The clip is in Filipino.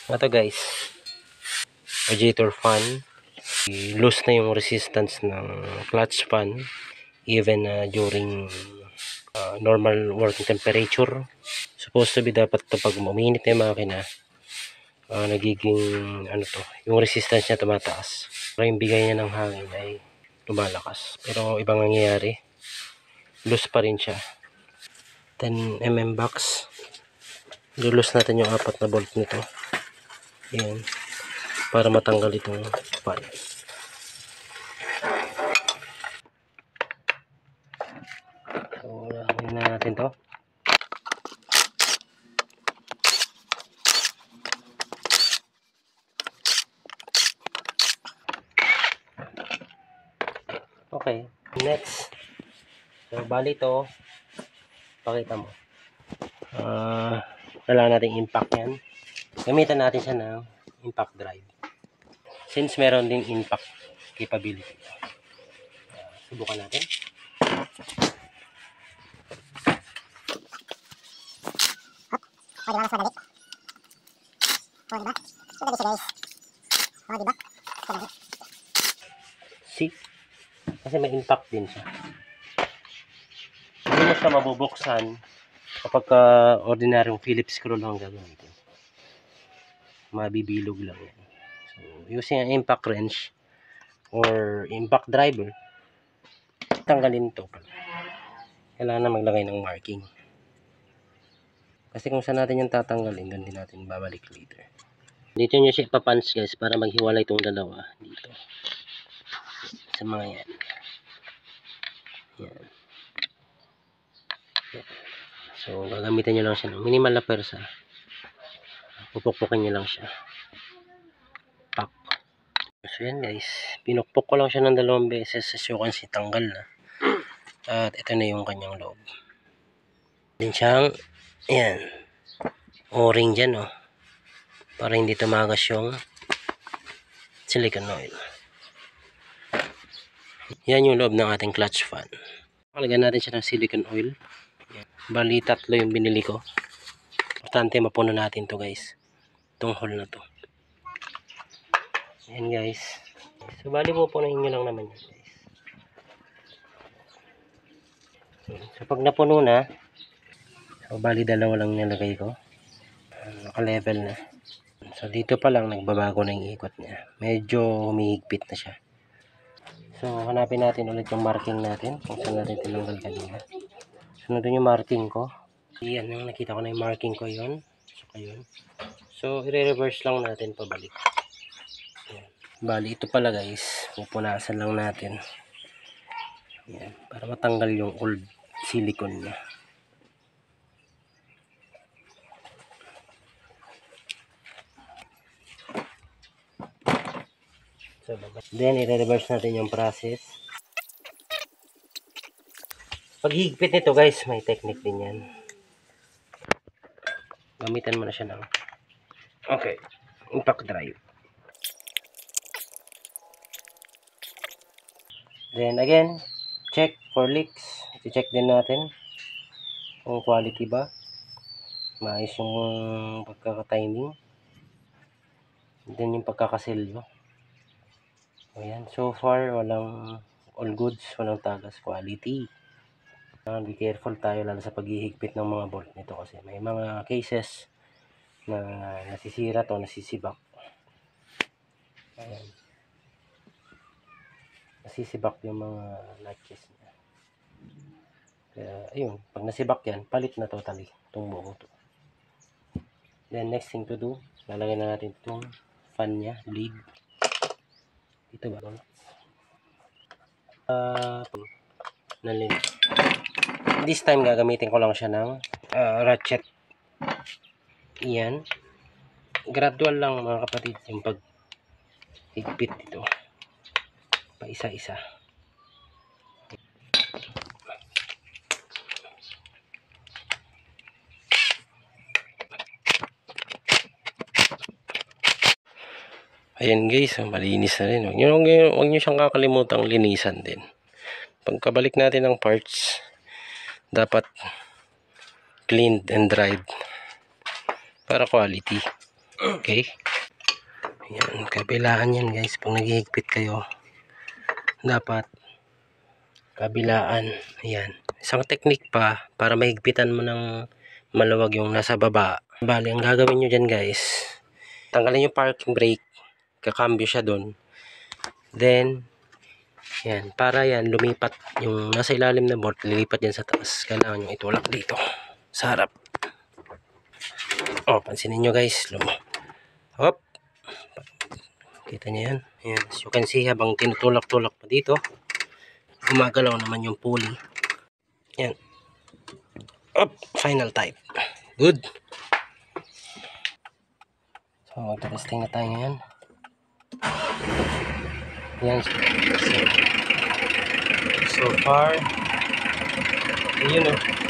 Ito guys, radiator fan. Loose na yung resistance ng clutch fan even during normal working temperature. Supposed to be dapat to pag uminit na yung makina, nagiging yung resistance niya tumataas. Pero yung bigay niya ng hangin ay lumalakas. Pero ibang nangyayari, loose pa rin siya. 10mm box. Lulus natin yung 4 na bolt nito. Ayan. Para matanggal itong fan. So, unahin na natin to. Okay. Next. So, bali to. Pakita mo. Kailangan natin impact yan. Gamitan natin siya ng impact drive. Since meron ding impact capability. Subukan natin. O, diba? Mas madali. O, diba? Madali siya, guys. O, diba? Madali. See? Kasi may impact din siya. Hindi mo siya mabubuksan kapag ordinaryong Phillips screw lang gagamitin. Mabibilog lang yan. So, using an impact wrench or impact driver, tanggalin ito pala. Kailangan na maglagay ng marking. Kasi kung saan natin yung tatanggalin, doon din natin babalik later. Dito nyo siya ipapunch guys para maghiwalay itong dalawa dito. Sa mga yan. Yan. So, gagamitin nyo lang siya ng minimal na persa. Pupukpukin nyo lang siya. Pak. So, yan guys. Pinukpok ko lang siya ng 2 beses. As you can see, tanggal na. At ito na yung kanyang loob. Din siyang, yan. O-ring dyan, oh. Para hindi tumagas yung silicone oil. Yan yung loob ng ating clutch fan. Palagyan natin siya ng silicone oil. Yan. Bali, 3 yung binili ko. Importante mapuno natin to guys. Itong hole na to. Yan guys. So bali pupunuhin nyo lang naman yan guys. So pag napuno na, so bali 2 lang nilagay ko. Naka-level na. So dito pa lang nagbabago na yung ikot niya. Medyo humihigpit na siya. So hanapin natin ulit yung marking natin. Kung saan natin tinanggal kanina. Sunodin yung marking ko. Yan, yung nakita ko na yung marking ko yun. So yun. So i-reverse lang natin pabalik. Yan. Bali ito pala guys. Pupunasan lang natin. Yan. Para matanggal yung old silicone niya. So, then, i-reverse natin yung process. Pag higpit nito guys, may technique din yan. Gamitan mo na siya ng impact drive. Then again, check for leaks. I-check din natin kung quality ba. Maayos yung pagkaka-timing. Then yung pagkakasilyo. Ayan, so far walang all goods, walang tagas, quality. Be careful tayo lalo sa paghihigpit ng mga bolt nito kasi may mga cases na nasisira to, nasisibak. Ayan. Nasisibak yung mga notches niya. Kaya ayun, pag nasibak yan, palit na totally itong buo to. Then next thing to do, lalagay na natin itong fan niya, bleed. Dito ba? This time gagamitin ko lang siya ng ratchet. Iyan. Gradual lang mga kapatid yung pag higpit dito. Pa isa-isa. Ayan guys, malinis na rin. Huwag nyo siyang kakalimutang linisan din. Pagkabalik natin ng parts, dapat cleaned and dried para quality. Okay. Yan, kabilaan yan guys. Pag naghihigpit kayo, dapat kabilaan. Ayan. Isang technique pa para mahigpitan mo ng maluwag yung nasa baba. Bali, ang gagawin nyo dyan guys, tanggalin yung parking brake. Kakambyo siya doon. Then, yan. Para yan, lumipat yung nasa ilalim ng bolt, lilipat yan sa taas. Kailangan nyo itulak dito. Sa harap. Oh, pansinin nyo guys. Hop. Kita nyo yan. Ayan. As you can see, habang tinutulak-tulak pa dito, gumagalaw naman yung pulley. Yan. Up. Final type. Good. So, magte-testing na tayo ngayon. Yan. So far, yun o.